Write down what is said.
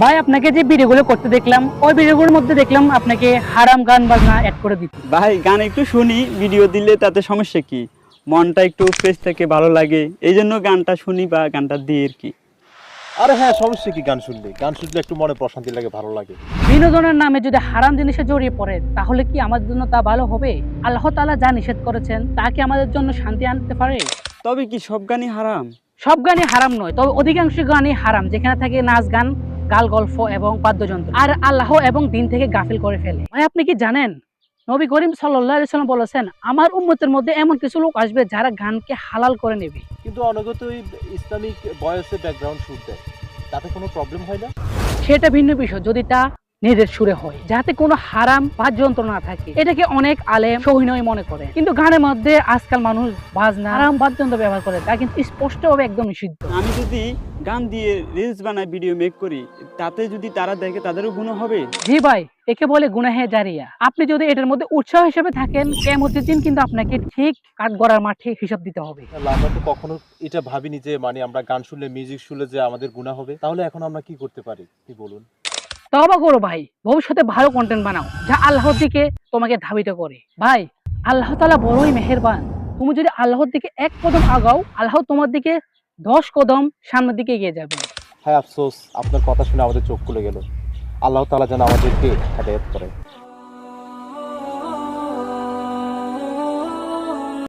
ভাই আপনাকে যে ভিডিওগুলো করতে দেখলাম ওই ভিডিওগুলোর মধ্যে দেখলাম আপনাকে হারাম গান বাজনা অ্যাড করে দিতে। ভাই গান একটু শুনি, ভিডিও দিলে তাতে সমস্যা কি? মনটা একটু ফ্রেশ থেকে ভালো লাগে, এই জন্য গানটা শুনি বা গানটা দিই আর কি। আরে হ্যাঁ, সমস্যা কি? গান শুনলে একটু মনে প্রশান্তি লাগে, ভালো লাগে। বিনোদনের নামে যদি হারাম জিনিসে জড়িয়ে পড়ে তাহলে কি আমাদের জন্য তা ভালো হবে? আল্লাহ তাআলা যা নিষেধ করেছেন তা কি আমাদের জন্য শান্তি আনতে পারে? তবে কি সব গানই হারাম? সব গানই হারাম নয়, তবে অধিকাংশ গানই হারাম যেখানে থাকে নাচ গান, গাল গল্প এবং বাদ্যযন্ত্র, আর আল্লাহ এবং দিন থেকে গাফিল করে ফেলে। ভাই আপনি কি জানেন নবী করিম সাল্লাল্লাহু আলাইহি ওয়াসাল্লাম বলেছেন আমার উম্মতের মধ্যে এমন কিছু লোক আসবে যারা গানকে হালাল করে নেবে। কিন্তু অনগত ওই ইসলামিক ভয়েসে ব্যাকগ্রাউন্ড শুট দেয়, তাতে কোনো প্রবলেম হয় না? সেটা ভিন্ন বিষয় যদি তা নিজের সুরে হয়, যাতে কোনো হারাম বাদ্যযন্ত্র না থাকে। এটাকে অনেক আলেম সহিনয় মনে করে, কিন্তু গানের মধ্যে আজকাল মানুষ বাজনা হারাম বাদ্যযন্ত্র ব্যবহার করে, তা কিন্তু স্পষ্টভাবে একদম নিষিদ্ধ। আমি যদি গান দিয়ে রিলস বানাই, ভিডিও মেক করি, তাতে যদি তারা দেখে তাদেরও গুনাহ হবে? জি ভাই, একে বলে গুনাহে জারিয়া। আপনি যদি এটার মধ্যে উৎসাহ হিসেবে থাকেন, কিয়ামতের দিন কিন্তু আপনাকে ঠিক কাঠগড়ার মাঠে হিসাব দিতে হবে। তাহলে আমরা তো কখনো এটা ভাবিনি যে মানে আমরা গান শুনলে, মিউজিক শুনলে যে আমাদের গুনাহ হবে। তাহলে এখন আমরা কি করতে পারি, কি বলুন? তওবা করো ভাই, ভবিষ্যতে ভালো কন্টেন্ট বানাও যা আল্লাহর দিকে তোমাকে ধাবিত করে। ভাই আল্লাহ তাআলা বড়ই মেহেরবান, তুমি যদি আল্লাহর দিকে এক কদম আগাও, আল্লাহ তোমার দিকে 10 কদম সামনের দিকে এগিয়ে যাবে। হ্যাঁ, আফসোস, আপনার কথা শুনে আমাদের চোখ খুলে গেল। আল্লাহ তাআলা যেন আমাদেরকে হেদায়েত করে।